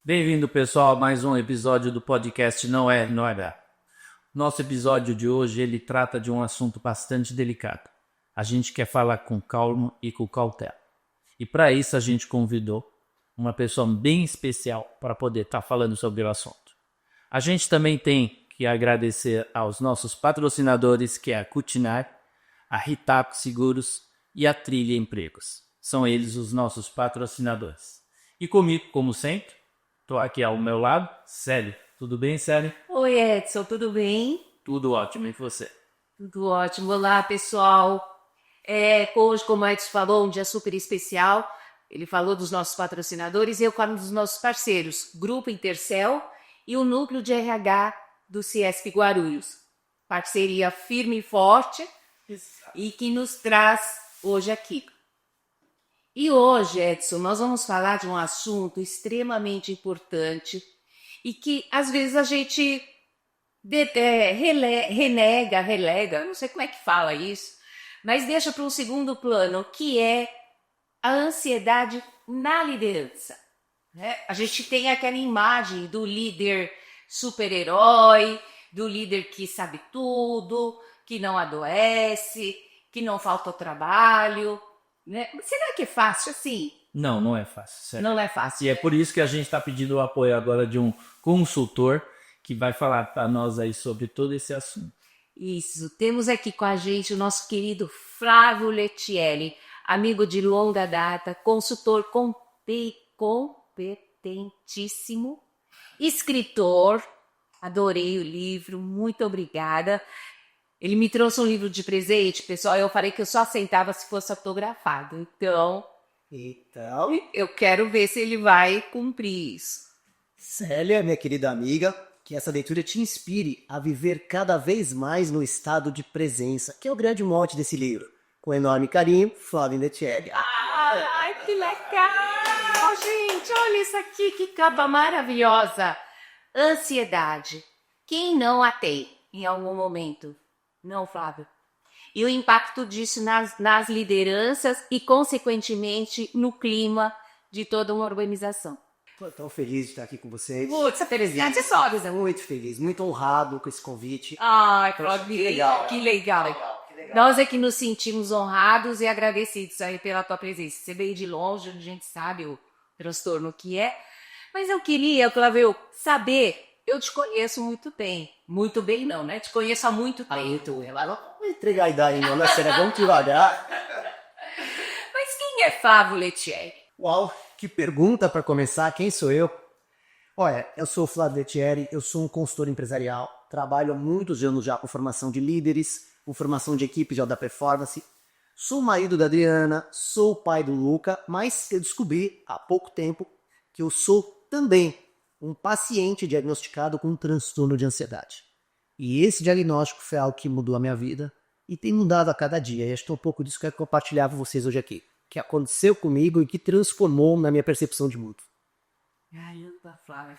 Bem-vindo, pessoal, a mais um episódio do podcast Não É Dá. Nosso episódio de hoje, ele trata de um assunto bastante delicado. A gente quer falar com calma e com cautela. E para isso a gente convidou uma pessoa bem especial para poder estar falando sobre o assunto. A gente também tem que agradecer aos nossos patrocinadores, que é a Cutinar, a Ritaco Seguros e a Trilha Empregos. São eles os nossos patrocinadores. E comigo, como sempre, estou aqui ao meu lado, Célio. Tudo bem, Célio? Oi, Edson, tudo bem? Tudo ótimo, e você? Tudo ótimo. Olá, pessoal. Hoje, como o Edson falou, um dia super especial. Ele falou dos nossos patrocinadores e eu falo dos nossos parceiros, Grupo Intercel e o Núcleo de RH do Ciesp Guarulhos. Parceria firme e forte. Exato. E que nos traz hoje aqui. E hoje, Edson, nós vamos falar de um assunto extremamente importante e que às vezes a gente relega, não sei como é que fala isso, mas deixa para um segundo plano, que é a ansiedade na liderança. Né? A gente tem aquela imagem do líder super-herói, do líder que sabe tudo, que não adoece, que não falta ao trabalho. Né? Será que é fácil assim? Não, não é fácil. Certo? Não é fácil. E é por isso que a gente está pedindo o apoio agora de um consultor que vai falar para nós aí sobre todo esse assunto. Isso, temos aqui com a gente o nosso querido Flávio Lettieri, amigo de longa data, consultor competentíssimo, escritor, adorei o livro, muito obrigada. Ele me trouxe um livro de presente, pessoal, eu falei que eu só aceitava se fosse autografado, então eu quero ver se ele vai cumprir isso. Célia, minha querida amiga, que essa leitura te inspire a viver cada vez mais no estado de presença, que é o grande mote desse livro. Com enorme carinho, Flávio Lettieri. Ai, que legal! Gente, olha isso aqui, que capa maravilhosa! Ansiedade. Quem não a tem em algum momento? Não, Flávio. E o impacto disso nas lideranças e, consequentemente, no clima de toda uma organização. Estou tão feliz de estar aqui com vocês. Putz, a felicidade é só, muito feliz, muito honrado com esse convite. Ai, Flávio, que legal. Nós é que nos sentimos honrados e agradecidos aí pela tua presença. Você veio de longe, a gente sabe o transtorno que é. Mas eu queria, Flávio, saber... Eu te conheço muito bem. Muito bem não, né? Te conheço há muito tempo. Ela não vai entregar a idade não, né, Célia? Vamos devagar. Mas quem é Flávio Lettieri? Uau, que pergunta para começar. Quem sou eu? Olha, eu sou o Flávio Lettieri, eu sou um consultor empresarial. Trabalho há muitos anos já com formação de líderes, com formação de equipes de alta performance. Sou o marido da Adriana, sou o pai do Luca, mas eu descobri há pouco tempo que eu sou também um paciente diagnosticado com um transtorno de ansiedade. E esse diagnóstico foi algo que mudou a minha vida e tem mudado a cada dia. E acho que um pouco disso que eu quero compartilhar com vocês hoje aqui. Que aconteceu comigo e que transformou na minha percepção de mundo. Caramba, Flávia.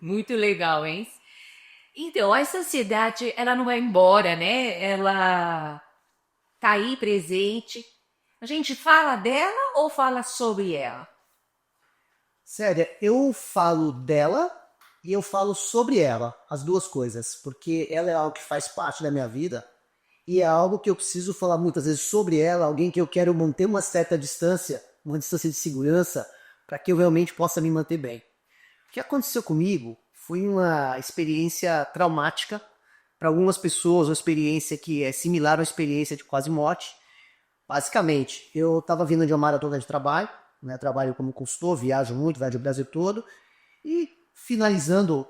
Muito legal, hein? Então, essa ansiedade, ela não vai embora, né? Ela tá aí presente. A gente fala dela ou fala sobre ela? Sério, eu falo dela e eu falo sobre ela, as duas coisas, porque ela é algo que faz parte da minha vida e é algo que eu preciso falar muitas vezes sobre ela, alguém que eu quero manter uma certa distância, uma distância de segurança, para que eu realmente possa me manter bem. O que aconteceu comigo foi uma experiência traumática para algumas pessoas, uma experiência que é similar a uma experiência de quase morte. Basicamente, eu estava vindo de uma maratona de trabalho, né, trabalho como consultor, viajo muito, viajo o Brasil todo, e finalizando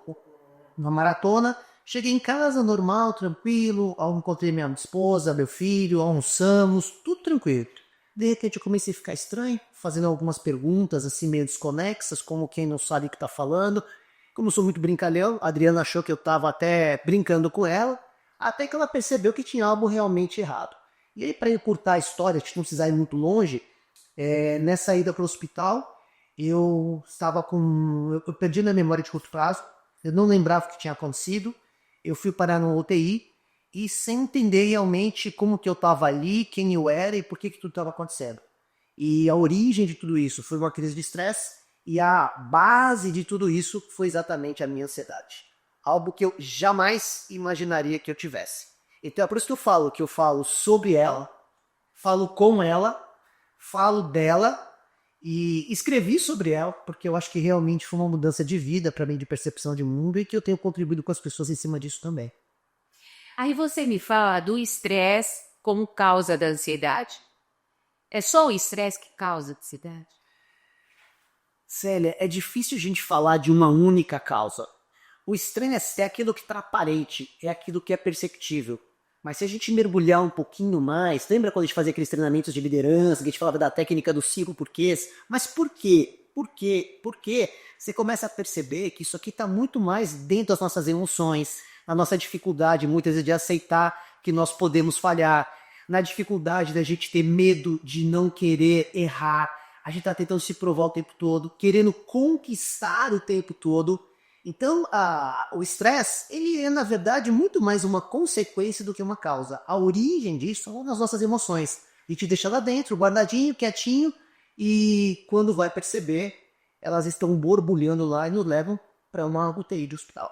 uma maratona, cheguei em casa normal, tranquilo, encontrei minha esposa, meu filho, almoçamos, tudo tranquilo. De repente eu comecei a ficar estranho, fazendo algumas perguntas assim meio desconexas, como quem não sabe o que está falando. Como eu sou muito brincalhão, a Adriana achou que eu estava até brincando com ela, até que ela percebeu que tinha algo realmente errado. E aí, para encurtar a história, a gente não precisar ir muito longe, nessa ida para o hospital, eu perdi minha memória de curto prazo, eu não lembrava o que tinha acontecido, eu fui parar no UTI e sem entender realmente como que eu estava ali, quem eu era e por que tudo estava acontecendo. E a origem de tudo isso foi uma crise de estresse e a base de tudo isso foi exatamente a minha ansiedade. Algo que eu jamais imaginaria que eu tivesse. Então é por isso que eu falo sobre ela, falo com ela, falo dela e escrevi sobre ela, porque eu acho que realmente foi uma mudança de vida para mim, de percepção de mundo e que eu tenho contribuído com as pessoas em cima disso também. Aí você me fala do estresse como causa da ansiedade? É só o estresse que causa ansiedade? Célia, é difícil a gente falar de uma única causa. O estresse é aquilo que está aparente, é aquilo que é perceptível. Mas se a gente mergulhar um pouquinho mais, lembra quando a gente fazia aqueles treinamentos de liderança, que a gente falava da técnica dos 5 porquês? Mas por quê? Por quê? Por quê? Você começa a perceber que isso aqui está muito mais dentro das nossas emoções, na nossa dificuldade muitas vezes de aceitar que nós podemos falhar, na dificuldade da gente ter medo de não querer errar. A gente está tentando se provar o tempo todo, querendo conquistar o tempo todo. Então, o estresse, ele é, na verdade, muito mais uma consequência do que uma causa. A origem disso são as nossas emoções. A gente deixa lá dentro, guardadinho, quietinho, e quando vai perceber, elas estão borbulhando lá e nos levam para uma UTI de hospital.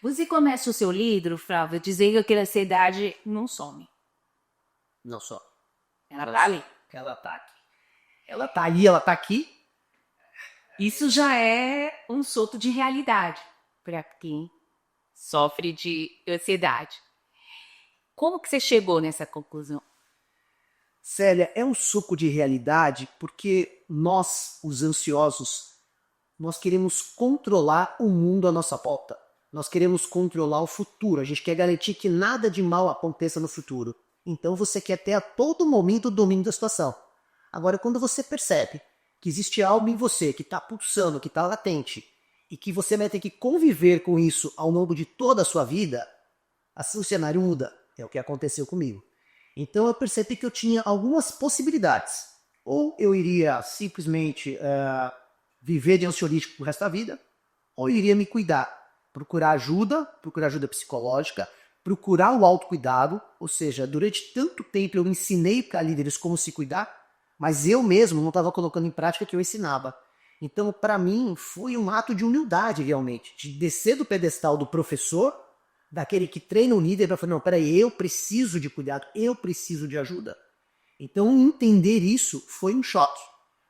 Você começa o seu livro, Flávia, dizendo que a ansiedade não some. Não só. Ela tá ali. Ela tá aqui. Ela tá ali, ela tá aqui. Isso já é um solto de realidade para quem sofre de ansiedade. Como que você chegou nessa conclusão? Célia, é um suco de realidade porque nós, os ansiosos, nós queremos controlar o mundo à nossa volta. Nós queremos controlar o futuro. A gente quer garantir que nada de mal aconteça no futuro. Então você quer ter a todo momento o domínio da situação. Agora, quando você percebe que existe algo em você que está pulsando, que está latente, e que você vai ter que conviver com isso ao longo de toda a sua vida, assim o cenário muda. É o que aconteceu comigo. Então eu percebi que eu tinha algumas possibilidades. Ou eu iria simplesmente viver de ansiolítico pro resto da vida, ou eu iria me cuidar, procurar ajuda psicológica, procurar o autocuidado, ou seja, durante tanto tempo eu ensinei para líderes como se cuidar, mas eu mesmo não estava colocando em prática o que eu ensinava. Então, para mim, foi um ato de humildade, realmente, de descer do pedestal do professor, daquele que treina o líder, para falar, não, peraí, eu preciso de cuidado, eu preciso de ajuda. Então, entender isso foi um choque.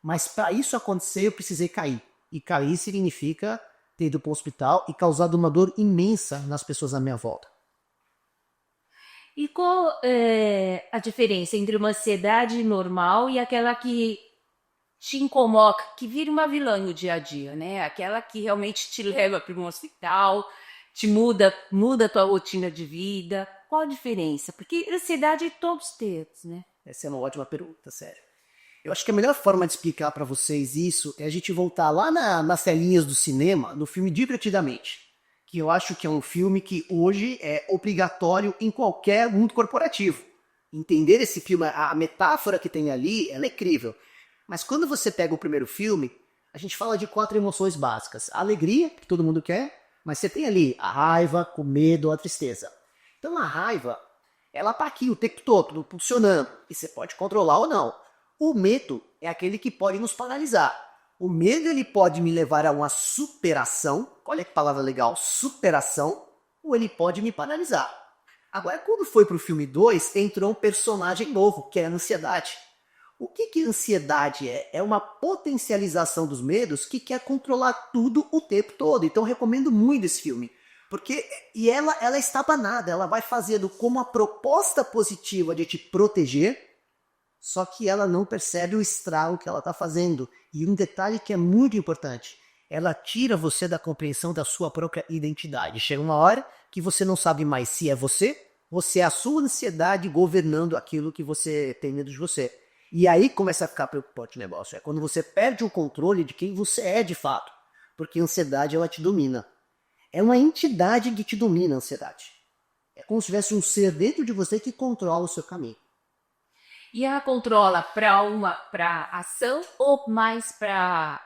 Mas para isso acontecer, eu precisei cair. E cair significa ter ido para o hospital e causado uma dor imensa nas pessoas à minha volta. E qual é a diferença entre uma ansiedade normal e aquela que te incomoda, que vira uma vilã no dia a dia, né? Aquela que realmente te leva para um hospital, te muda a tua rotina de vida. Qual a diferença? Porque ansiedade todos temos, né? Essa é uma ótima pergunta, sério. Eu acho que a melhor forma de explicar para vocês isso é a gente voltar lá nas telinhas do cinema, no filme Divertidamente, que eu acho que é um filme que hoje é obrigatório em qualquer mundo corporativo. Entender esse filme, a metáfora que tem ali, ela é incrível. Mas quando você pega o primeiro filme, a gente fala de 4 emoções básicas. A alegria, que todo mundo quer, mas você tem ali a raiva, o medo, a tristeza. Então a raiva, ela tá aqui o tempo todo, funcionando, e você pode controlar ou não. O medo é aquele que pode nos paralisar. O medo ele pode me levar a uma superação, olha que palavra legal, superação, ou ele pode me paralisar. Agora, quando foi pro filme 2, entrou um personagem novo, que é a ansiedade. O que a ansiedade é? É uma potencialização dos medos que quer controlar tudo o tempo todo. Então eu recomendo muito esse filme. E ela está banada, ela vai fazendo como a proposta positiva de te proteger, só que ela não percebe o estrago que ela está fazendo. E um detalhe que é muito importante, ela tira você da compreensão da sua própria identidade. Chega uma hora que você não sabe mais se é você, ou se é a sua ansiedade governando aquilo que você tem dentro de você. E aí começa a ficar preocupante o negócio. É quando você perde o controle de quem você é de fato. Porque a ansiedade, ela te domina. É uma entidade que te domina, a ansiedade. É como se tivesse um ser dentro de você que controla o seu caminho. E ela controla para ação ou mais para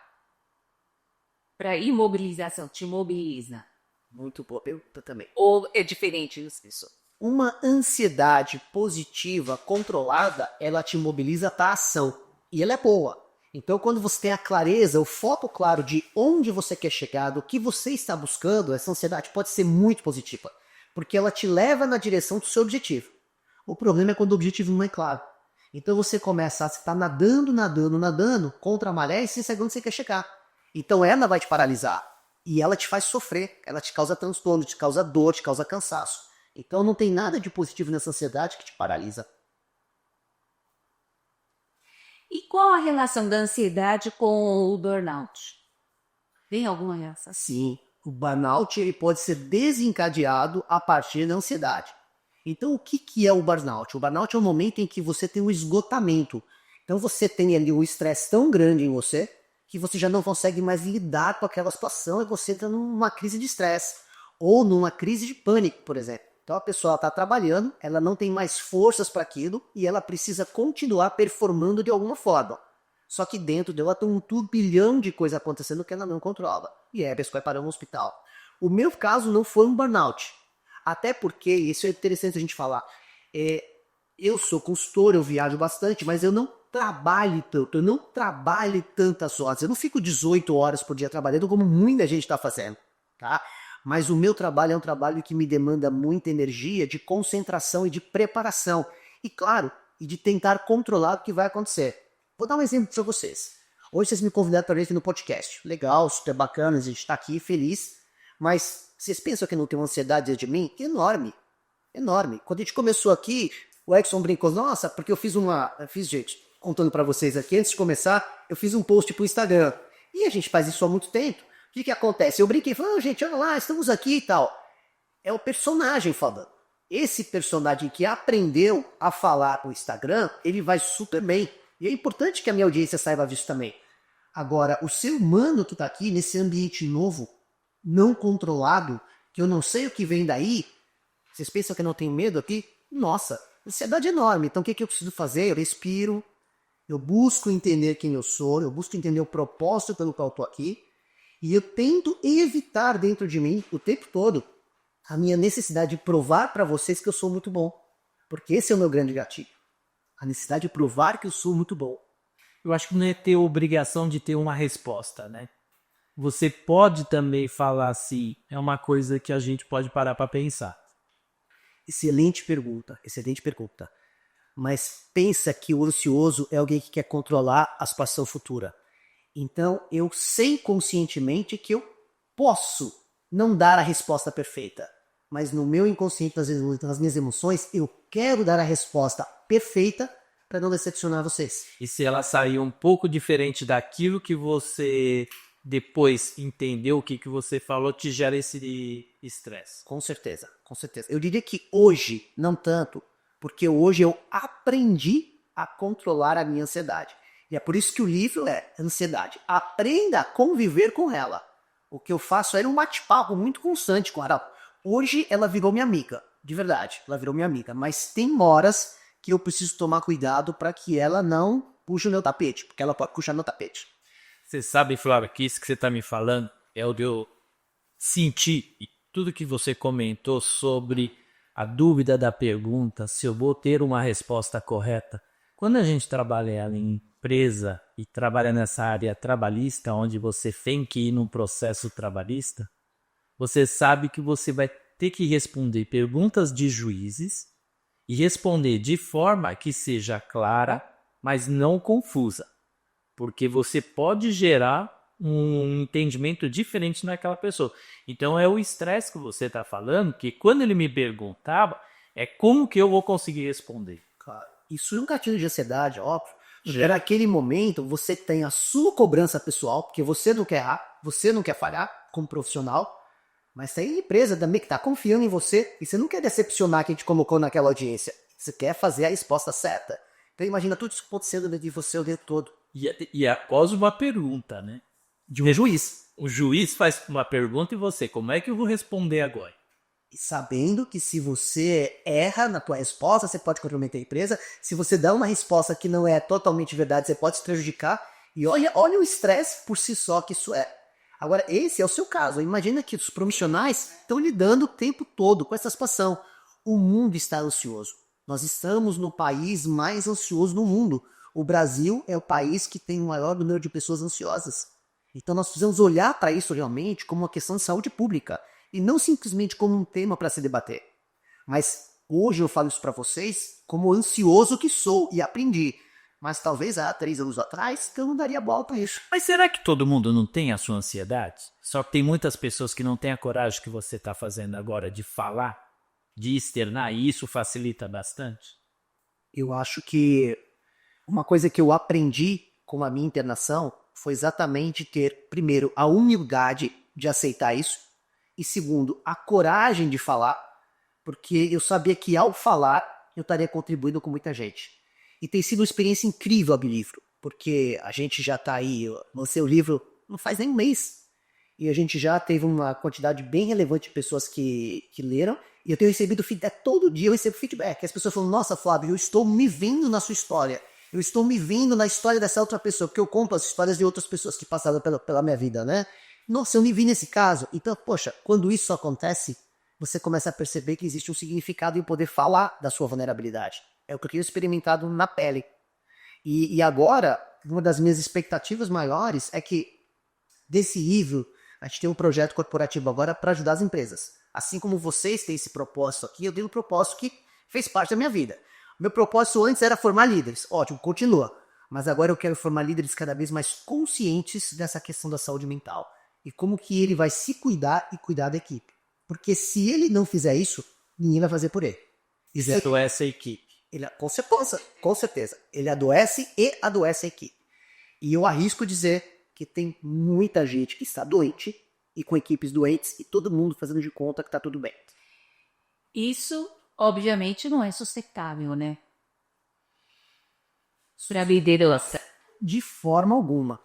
imobilização? Te imobiliza? Muito boa pergunta também. Ou é diferente das pessoas? Uma ansiedade positiva, controlada, ela te mobiliza para a ação. E ela é boa. Então, quando você tem a clareza, o foco claro de onde você quer chegar, do que você está buscando, essa ansiedade pode ser muito positiva. Porque ela te leva na direção do seu objetivo. O problema é quando o objetivo não é claro. Então você começa a estar nadando contra a maré e sem saber onde você quer chegar. Então ela vai te paralisar. E ela te faz sofrer. Ela te causa transtorno, te causa dor, te causa cansaço. Então não tem nada de positivo nessa ansiedade que te paralisa. E qual a relação da ansiedade com o burnout? Tem alguma relação? Sim, o burnout ele pode ser desencadeado a partir da ansiedade. Então o que é o burnout? O burnout é o momento em que você tem um esgotamento. Então você tem ali um estresse tão grande em você que você já não consegue mais lidar com aquela situação e você está numa crise de estresse ou numa crise de pânico, por exemplo. Então a pessoa está trabalhando, ela não tem mais forças para aquilo e ela precisa continuar performando de alguma forma. Só que dentro dela tem um turbilhão de coisas acontecendo que ela não controla. E aí a pessoa vai parar no hospital. O meu caso não foi um burnout. Até porque, isso é interessante a gente falar, eu sou consultor, eu viajo bastante, mas eu não trabalho tanto, eu não trabalho tantas horas. Eu não fico 18 horas por dia trabalhando como muita gente está fazendo, tá? Mas o meu trabalho é um trabalho que me demanda muita energia, de concentração e de preparação. E claro, e de tentar controlar o que vai acontecer. Vou dar um exemplo para vocês. Hoje vocês me convidaram para vir aqui no podcast. Legal, super bacana, a gente está aqui feliz. Mas vocês pensam que não tem uma ansiedade dentro de mim? Enorme, enorme. Quando a gente começou aqui, o Edson brincou, nossa, porque eu fiz, gente, contando para vocês aqui, antes de começar, eu fiz um post pro Instagram. E a gente faz isso há muito tempo. O que acontece? Eu brinquei, falei, gente, olha lá, estamos aqui e tal. É o personagem falando. Esse personagem que aprendeu a falar no Instagram, ele vai super bem. E é importante que a minha audiência saiba disso também. Agora, o ser humano que está aqui, nesse ambiente novo, não controlado, que eu não sei o que vem daí, vocês pensam que eu não tenho medo aqui? Nossa, ansiedade enorme. Então o que eu preciso fazer? Eu respiro, eu busco entender quem eu sou, eu busco entender o propósito pelo qual eu estou aqui, e eu tento evitar dentro de mim, o tempo todo, a minha necessidade de provar para vocês que eu sou muito bom. Porque esse é o meu grande gatilho. A necessidade de provar que eu sou muito bom. Eu acho que não é ter obrigação de ter uma resposta, né? Você pode também falar assim, é uma coisa que a gente pode parar para pensar. Excelente pergunta, excelente pergunta. Mas pensa que o ansioso é alguém que quer controlar a situação futura. Então eu sei conscientemente que eu posso não dar a resposta perfeita. Mas no meu inconsciente, nas minhas emoções, eu quero dar a resposta perfeita para não decepcionar vocês. E se ela sair um pouco diferente daquilo que você depois entendeu, o que você falou, te gera esse estresse? Com certeza, com certeza. Eu diria que hoje, não tanto, porque hoje eu aprendi a controlar a minha ansiedade. E é por isso que o livro é Ansiedade. Aprenda a conviver com ela. O que eu faço é um bate-papo muito constante com ela. Hoje ela virou minha amiga, de verdade, ela virou minha amiga. Mas tem horas que eu preciso tomar cuidado para que ela não puxe o meu tapete, porque ela pode puxar meu tapete. Você sabe, Flávio, que isso que você está me falando é o de eu sentir, e tudo que você comentou sobre a dúvida da pergunta, se eu vou ter uma resposta correta. Quando a gente trabalha em empresa e trabalha nessa área trabalhista, onde você tem que ir num processo trabalhista, você sabe que você vai ter que responder perguntas de juízes e responder de forma que seja clara, mas não confusa. Porque você pode gerar um entendimento diferente naquela pessoa. Então é o estresse que você está falando, que quando ele me perguntava, é como que eu vou conseguir responder. Claro. Isso é um gatilho de ansiedade, óbvio. Naquele momento, você tem a sua cobrança pessoal, porque você não quer errar, você não quer falhar como profissional, mas tem a empresa também que está confiando em você e você não quer decepcionar quem te colocou naquela audiência. Você quer fazer a resposta certa. Então imagina tudo isso acontecendo dentro de você o tempo todo. E após uma pergunta, né? De um juiz. O juiz faz uma pergunta e você, como é que eu vou responder agora? E sabendo que se você erra na tua resposta, você pode comprometer a empresa. Se você dá uma resposta que não é totalmente verdade, você pode se prejudicar. E olha o estresse por si só que isso é. Agora, esse é o seu caso. Imagina que os profissionais estão lidando o tempo todo com essa situação. O mundo está ansioso. Nós estamos no país mais ansioso do mundo. O Brasil é o país que tem o maior número de pessoas ansiosas. Então nós precisamos olhar para isso realmente como uma questão de saúde pública e não simplesmente como um tema para se debater. Mas hoje eu falo isso para vocês como ansioso que sou e aprendi. Mas talvez há 3 anos atrás que eu não daria bola para isso. Mas será que todo mundo não tem a sua ansiedade? Só que tem muitas pessoas que não têm a coragem que você está fazendo agora de falar, de externar, e isso facilita bastante? Eu acho que uma coisa que eu aprendi com a minha internação foi exatamente ter, primeiro, a humildade de aceitar isso e, segundo, a coragem de falar, porque eu sabia que ao falar eu estaria contribuindo com muita gente. E tem sido uma experiência incrível abrir livro, porque a gente já está aí, lancei o livro não faz nem um mês, e a gente já teve uma quantidade bem relevante de pessoas que leram, e eu tenho recebido feedback, todo dia eu recebo feedback, as pessoas falam, nossa Flávio, eu estou me vendo na sua história, eu estou me vendo na história dessa outra pessoa, porque eu conto as histórias de outras pessoas que passaram pela minha vida, né? Nossa, eu me vi nesse caso. Então, poxa, quando isso acontece, você começa a perceber que existe um significado em poder falar da sua vulnerabilidade. É o que eu tenho experimentado na pele. E agora, uma das minhas expectativas maiores é que desse livro, a gente tem um projeto corporativo agora para ajudar as empresas. Assim como vocês têm esse propósito aqui, eu tenho um propósito que fez parte da minha vida. Meu propósito antes era formar líderes. Ótimo, continua. Mas agora eu quero formar líderes cada vez mais conscientes dessa questão da saúde mental. E como que ele vai se cuidar e cuidar da equipe. Porque se ele não fizer isso, ninguém vai fazer por ele. Exceto essa equipe. Com certeza. Ele adoece e adoece a equipe. E eu arrisco dizer que tem muita gente que está doente e com equipes doentes e todo mundo fazendo de conta que está tudo bem. Isso, obviamente, não é sustentável, né? Para a liderança. De forma alguma.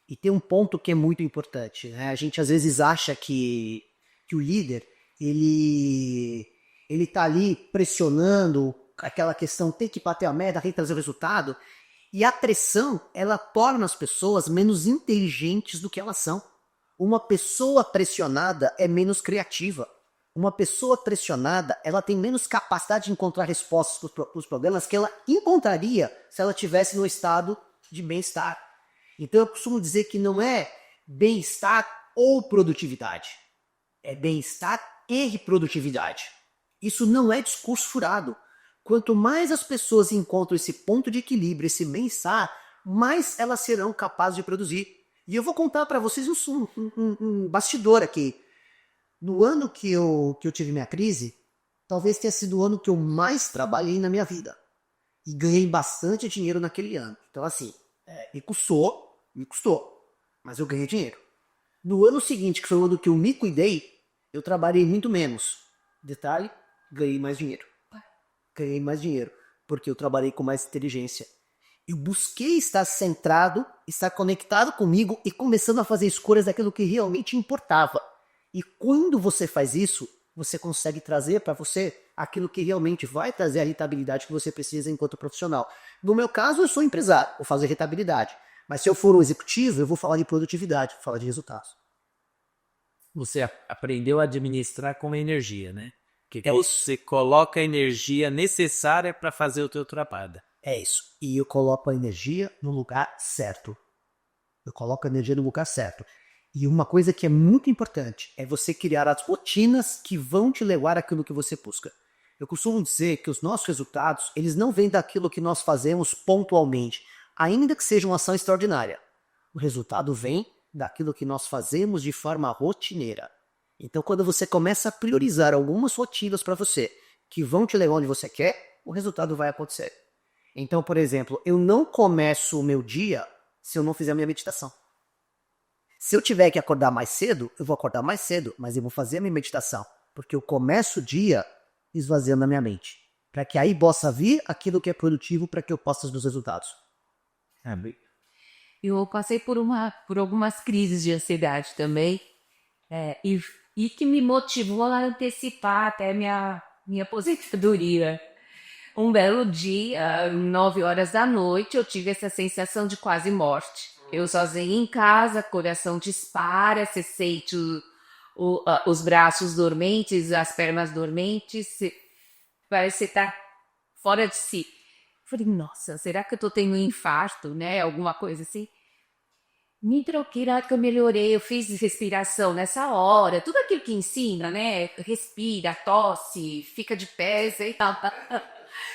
E tem um ponto que é muito importante, né? A gente às vezes acha que o líder, ele tá ali pressionando aquela questão, tem que bater a meta, tem que trazer o resultado, e a pressão, ela torna as pessoas menos inteligentes do que elas são. Uma pessoa pressionada é menos criativa. Uma pessoa pressionada, ela tem menos capacidade de encontrar respostas para os problemas que ela encontraria se ela estivesse no estado de bem-estar. Então eu costumo dizer que não é bem-estar ou produtividade. É bem-estar e produtividade. Isso não é discurso furado. Quanto mais as pessoas encontram esse ponto de equilíbrio, esse bem-estar, mais elas serão capazes de produzir. E eu vou contar para vocês um bastidor aqui. No ano que eu tive minha crise, talvez tenha sido o ano que eu mais trabalhei na minha vida. E ganhei bastante dinheiro naquele ano. Então assim, me custou, mas eu ganhei dinheiro. No ano seguinte, que foi o ano que eu me cuidei, eu trabalhei muito menos. Detalhe, ganhei mais dinheiro. Porque eu trabalhei com mais inteligência. Eu busquei estar centrado, estar conectado comigo e começando a fazer escolhas daquilo que realmente importava. E quando você faz isso, você consegue trazer para você aquilo que realmente vai trazer a rentabilidade que você precisa enquanto profissional. No meu caso, eu sou empresário, vou fazer rentabilidade. Mas se eu for um executivo, eu vou falar de produtividade, vou falar de resultados. Você aprendeu a administrar com energia, né? Que você coloca a energia necessária para fazer o teu trabalho. É isso. E eu coloco a energia no lugar certo. E uma coisa que é muito importante é você criar as rotinas que vão te levar àquilo que você busca. Eu costumo dizer que os nossos resultados, eles não vêm daquilo que nós fazemos pontualmente, ainda que seja uma ação extraordinária. O resultado vem daquilo que nós fazemos de forma rotineira. Então, quando você começa a priorizar algumas rotinas para você, que vão te levar onde você quer, o resultado vai acontecer. Então, por exemplo, eu não começo o meu dia se eu não fizer a minha meditação. Se eu tiver que acordar mais cedo, eu vou acordar mais cedo, mas eu vou fazer a minha meditação, porque eu começo o dia esvaziando a minha mente, para que aí possa vir aquilo que é produtivo para que eu possa os meus resultados. Eu passei por algumas crises de ansiedade também, e que me motivou a antecipar até minha aposentadoria. Um belo dia, 9 horas da noite, eu tive essa sensação de quase morte. Eu sozinha em casa, coração dispara, você sente os braços dormentes, as pernas dormentes, parece que você tá fora de si. Falei, nossa, será que eu tô tendo um infarto, né? Alguma coisa assim. Me troquei, na hora que eu melhorei, eu fiz respiração nessa hora, tudo aquilo que ensina, né? Respira, tosse, fica de pé, e tal.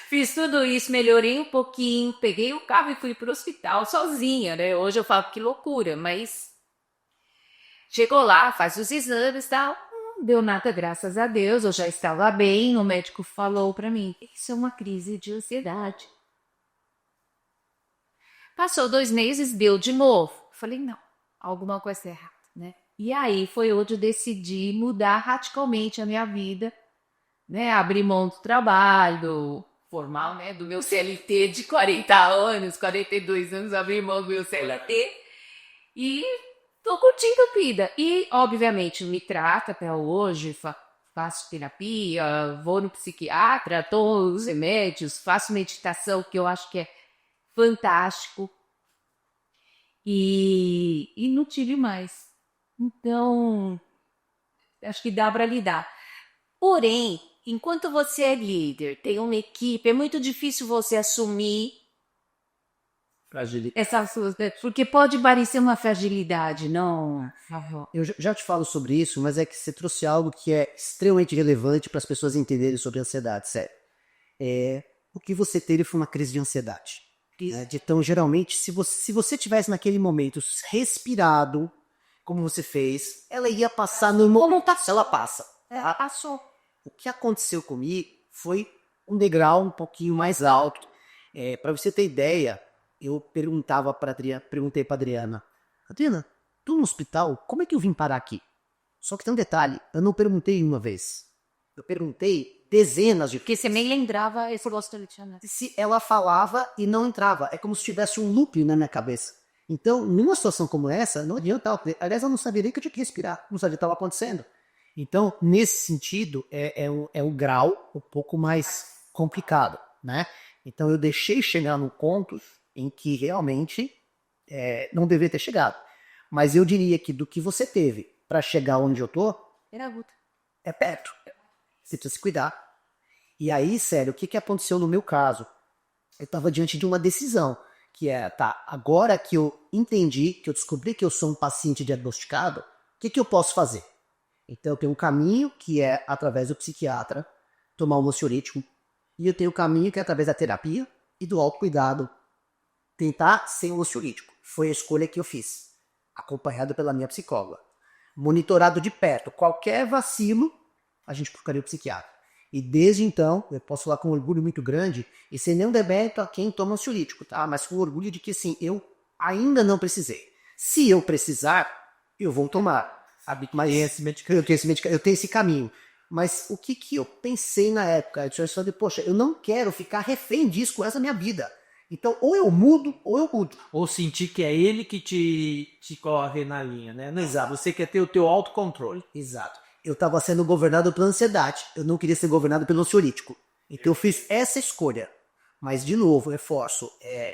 Fiz tudo isso, melhorei um pouquinho, peguei o carro e fui pro hospital sozinha, né? Hoje eu falo que loucura, mas chegou lá, faz os exames e tal. Não deu nada, graças a Deus, eu já estava bem. O médico falou para mim: isso é uma crise de ansiedade. Passou 2 meses, deu de novo. Falei, não, alguma coisa errada, né? E aí foi onde eu decidi mudar radicalmente a minha vida, né? Abrir mão do trabalho formal, né? Do meu CLT de 40 anos, 42 anos, abri mão do meu CLT e tô curtindo a vida. E, obviamente, me trato até hoje, faço terapia, vou no psiquiatra, tomo os remédios, faço meditação, que eu acho que é fantástico. E não tive mais. Então, acho que dá para lidar. Porém, enquanto você é líder, tem uma equipe, é muito difícil você assumir essas suas, porque pode parecer uma fragilidade, não? Eu já te falo sobre isso, mas é que você trouxe algo que é extremamente relevante para as pessoas entenderem sobre ansiedade, sério. O que você teve foi uma crise de ansiedade. Então, geralmente, se você tivesse naquele momento respirado, como você fez, ela ia passar no momento. Ela passa. Ela passou. O que aconteceu comigo foi um degrau um pouquinho mais alto. Para você ter ideia, eu perguntei para Adriana, tô no hospital, como é que eu vim parar aqui? Só que tem um detalhe, eu não perguntei uma vez. Eu perguntei dezenas de vezes. Porque você nem lembrava esse gosto de Tiana. Se ela falava e não entrava. É como se tivesse um loop na minha cabeça. Então, numa situação como essa, não adianta. Aliás, eu não sabia nem que eu tinha que respirar. Não sabia o que estava acontecendo. Então, nesse sentido, é um grau um pouco mais complicado, né? Então, eu deixei chegar no ponto em que realmente não deveria ter chegado. Mas eu diria que do que você teve para chegar onde eu tô, Era aguda. é perto. Você precisa se cuidar. E aí, sério, o que aconteceu no meu caso? Eu estava diante de uma decisão, que agora que eu entendi, que eu descobri que eu sou um paciente diagnosticado, o que eu posso fazer? Então eu tenho um caminho que é através do psiquiatra, tomar um ansiolítico, e eu tenho um caminho que é através da terapia e do autocuidado, tentar sem o ansiolítico. Foi a escolha que eu fiz, acompanhado pela minha psicóloga. Monitorado de perto, qualquer vacilo, a gente procuraria o psiquiatra. E desde então, eu posso falar com um orgulho muito grande, e sem nenhum demérito a quem toma ansiolítico, tá? Mas com orgulho de que, assim, eu ainda não precisei. Se eu precisar, eu vou tomar. Mas eu tenho esse caminho. Mas o que eu pensei na época? Eu falei, poxa, eu não quero ficar refém disso com essa minha vida. Então, ou eu mudo, ou eu mudo. Ou sentir que é ele que te corre na linha, né? Não, exato. Você quer ter o teu autocontrole. Exato. Eu estava sendo governado pela ansiedade. Eu não queria ser governado pelo ansiolítico. Então eu fiz essa escolha. Mas, de novo, reforço.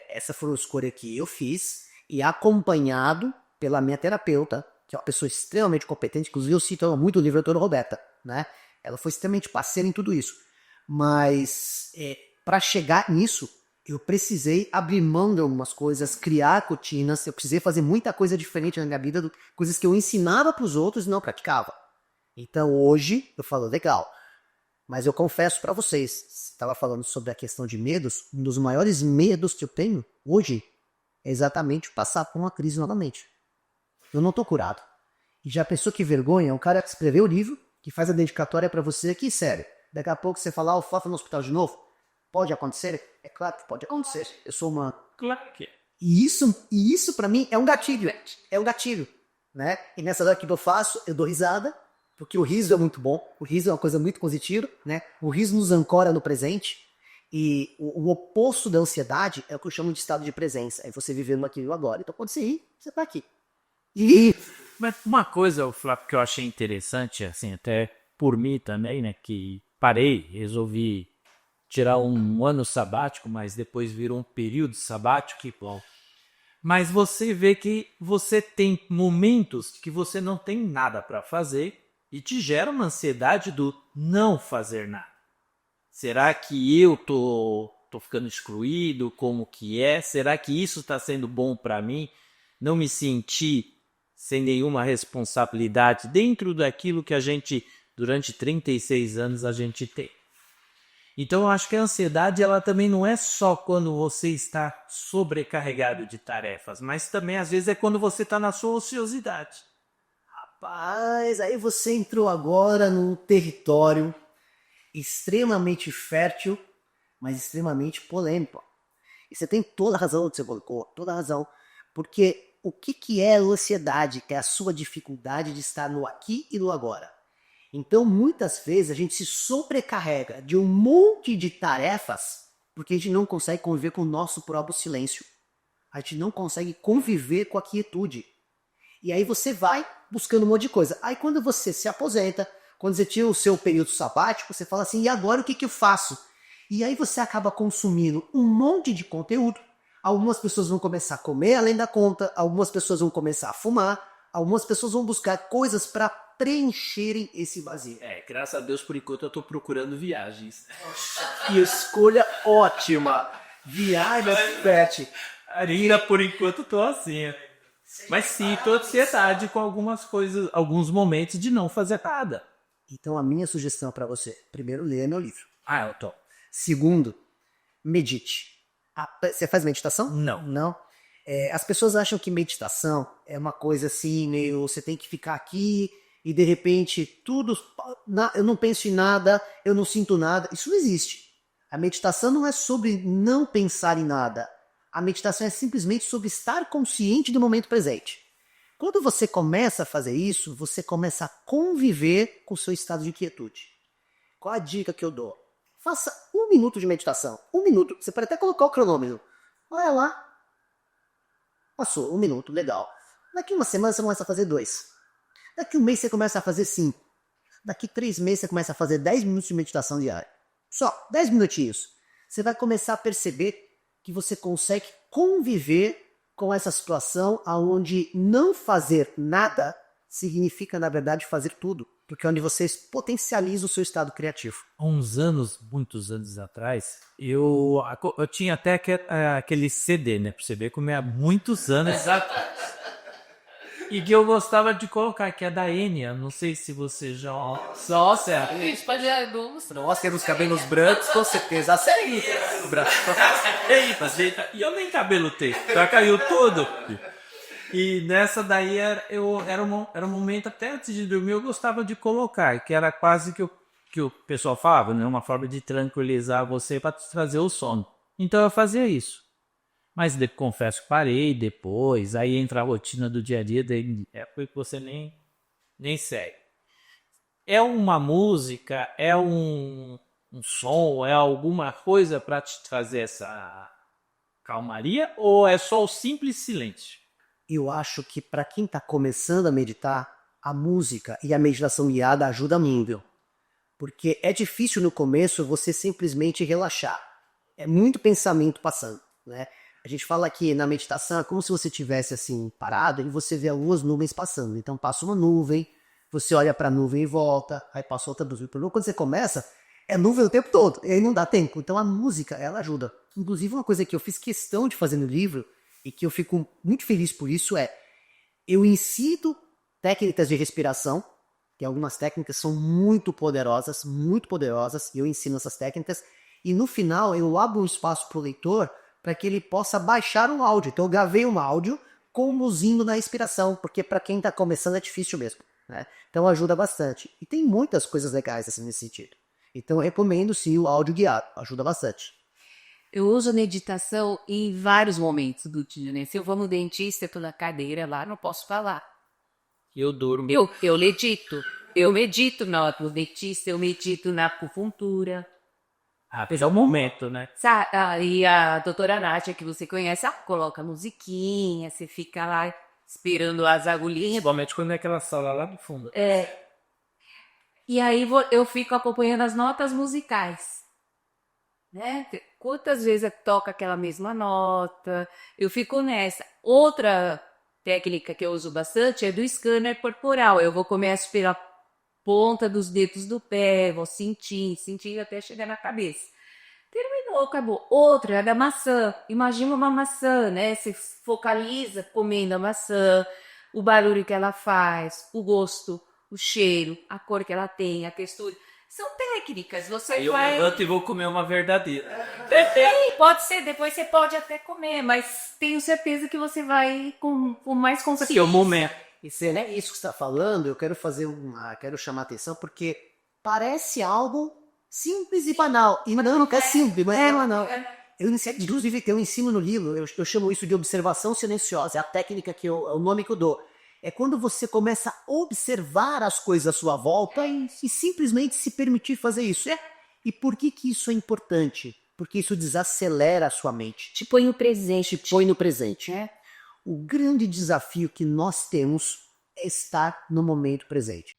Essa foi uma escolha que eu fiz e acompanhado pela minha terapeuta, que é uma pessoa extremamente competente. Inclusive eu cito muito o livro da doutora Roberta, né? Ela foi extremamente parceira em tudo isso. Mas, para chegar nisso, eu precisei abrir mão de algumas coisas, criar rotinas. Eu precisei fazer muita coisa diferente na minha vida, coisas que eu ensinava para os outros e não praticava. Então hoje eu falo, legal, mas eu confesso para vocês, você estava falando sobre a questão de medos, um dos maiores medos que eu tenho hoje é exatamente passar por uma crise novamente. Eu não estou curado. E já pensou que vergonha? Um cara que escreveu o livro, que faz a dedicatória para você aqui, sério. Daqui a pouco você fala, eu faço no hospital de novo. Pode acontecer? É claro que pode acontecer. Eu sou humano. Claro que é. E isso para mim é um gatilho. É um gatilho, né? E nessa hora que eu faço, eu dou risada, porque o riso é muito bom, o riso é uma coisa muito positiva, né? O riso nos ancora no presente, e o oposto da ansiedade é o que eu chamo de estado de presença, é você vivendo aqui e agora. Então quando você ir, você tá aqui. Mas uma coisa, Flávio, que eu achei interessante, assim, até por mim também, né, que parei, resolvi tirar um ano sabático, mas depois virou um período sabático, que bom. Mas você vê que você tem momentos que você não tem nada para fazer, e te gera uma ansiedade do não fazer nada. Será que eu tô ficando excluído? Como que é? Será que isso está sendo bom para mim? Não me sentir sem nenhuma responsabilidade dentro daquilo que a gente, durante 36 anos, a gente tem. Então eu acho que a ansiedade ela também não é só quando você está sobrecarregado de tarefas, mas também às vezes é quando você está na sua ociosidade. Rapaz, aí você entrou agora num território extremamente fértil, mas extremamente polêmico. E você tem toda a razão que você colocou, toda a razão. Porque o que é a ansiedade? Que é a sua dificuldade de estar no aqui e no agora. Então, muitas vezes, a gente se sobrecarrega de um monte de tarefas porque a gente não consegue conviver com o nosso próprio silêncio. A gente não consegue conviver com a quietude. E aí você vai buscando um monte de coisa. Aí quando você se aposenta, quando você tira o seu período sabático, você fala assim, e agora o que eu faço? E aí você acaba consumindo um monte de conteúdo. Algumas pessoas vão começar a comer além da conta, algumas pessoas vão começar a fumar, algumas pessoas vão buscar coisas para preencherem esse vazio. Graças a Deus, por enquanto eu tô procurando viagens. Que escolha ótima! Viagem, Pet. Ainda por enquanto eu tô assim. Mas sinto ansiedade com algumas coisas, alguns momentos de não fazer nada. Então a minha sugestão para você, primeiro, leia meu livro. Eu tô. Segundo, medite. Você faz meditação? Não. Não? As pessoas acham que meditação é uma coisa assim, meio você tem que ficar aqui e de repente tudo, eu não penso em nada, eu não sinto nada. Isso não existe. A meditação não é sobre não pensar em nada. A meditação é simplesmente sobre estar consciente do momento presente. Quando você começa a fazer isso, você começa a conviver com o seu estado de quietude. Qual a dica que eu dou? Faça 1 minuto de meditação. 1 minuto. Você pode até colocar o cronômetro. Olha lá. Passou 1 minuto. Legal. Daqui uma semana você começa a fazer 2. Daqui um mês você começa a fazer 5. Daqui 3 meses você começa a fazer 10 minutos de meditação diária. Só 10 minutinhos. Você vai começar a perceber que você consegue conviver com essa situação onde não fazer nada significa, na verdade, fazer tudo. Porque é onde você potencializa o seu estado criativo. Há uns anos, muitos anos atrás, eu tinha até aquele CD, né? Pra você ver como é há muitos anos atrás. E que eu gostava de colocar, que é da Enya. Não sei se você já... Nossa, Nossa, tem os cabelos brancos, com certeza. A série branco. Eita, e eu nem cabelo tenho. Já caiu tudo. E nessa daí era um momento, até antes de dormir, eu gostava de colocar, que era quase que o pessoal falava, né? Uma forma de tranquilizar você para trazer o sono. Então eu fazia isso. Mas confesso que parei depois, aí entra a rotina do dia a dia, daí é porque você nem segue. É uma música, é um som, é alguma coisa para te trazer essa calmaria, ou é só o simples silêncio? Eu acho que para quem está começando a meditar, a música e a meditação guiada ajuda muito. Porque é difícil no começo você simplesmente relaxar. É muito pensamento passando, né? A gente fala que na meditação é como se você estivesse assim parado e você vê algumas nuvens passando. Então passa uma nuvem, você olha para a nuvem e volta, aí passa outra nuvem. Quando você começa, é nuvem o tempo todo, e aí não dá tempo. Então a música, ela ajuda. Inclusive uma coisa que eu fiz questão de fazer no livro, e que eu fico muito feliz por isso eu ensino técnicas de respiração, que algumas técnicas são muito poderosas, e eu ensino essas técnicas, e no final eu abro um espaço para o leitor para que ele possa baixar um áudio. Então eu gravei um áudio conduzindo na respiração, porque para quem está começando é difícil mesmo, né? Então ajuda bastante. E tem muitas coisas legais assim nesse sentido. Então eu recomendo sim o áudio guiado, ajuda bastante. Eu uso a meditação em vários momentos do dia, né? Se eu vou no dentista, eu tô na cadeira lá, não posso falar. Eu durmo. Eu medito. Eu medito no dentista, eu medito na acupuntura. É o momento, né? E a doutora Nádia, que você conhece, coloca musiquinha, você fica lá esperando as agulhinhas. Principalmente quando é aquela sala lá do fundo. E aí eu fico acompanhando as notas musicais. Né? Quantas vezes toca aquela mesma nota? Eu fico nessa. Outra técnica que eu uso bastante é do scanner corporal. Eu vou começar ponta dos dedos do pé, vou sentindo até chegar na cabeça. Terminou, acabou. Outra é a da maçã. Imagina uma maçã, né? Você focaliza comendo a maçã, o barulho que ela faz, o gosto, o cheiro, a cor que ela tem, a textura. São técnicas. Você Aí eu vai. levanto e vou comer uma verdadeira. Sim, pode ser, depois você pode até comer, mas tenho certeza que você vai com mais Porque é consciência. o momento. E se é isso que você está falando, eu quero quero chamar a atenção porque parece algo simples e banal. E não é simples, mas não. Inclusive, tem um ensino no livro, eu chamo isso de observação silenciosa, é a técnica é o nome que eu dou. É quando você começa a observar as coisas à sua volta e simplesmente se permitir fazer isso. E por que isso é importante? Porque isso desacelera a sua mente. Te põe no presente. Te põe no presente. O grande desafio que nós temos é estar no momento presente.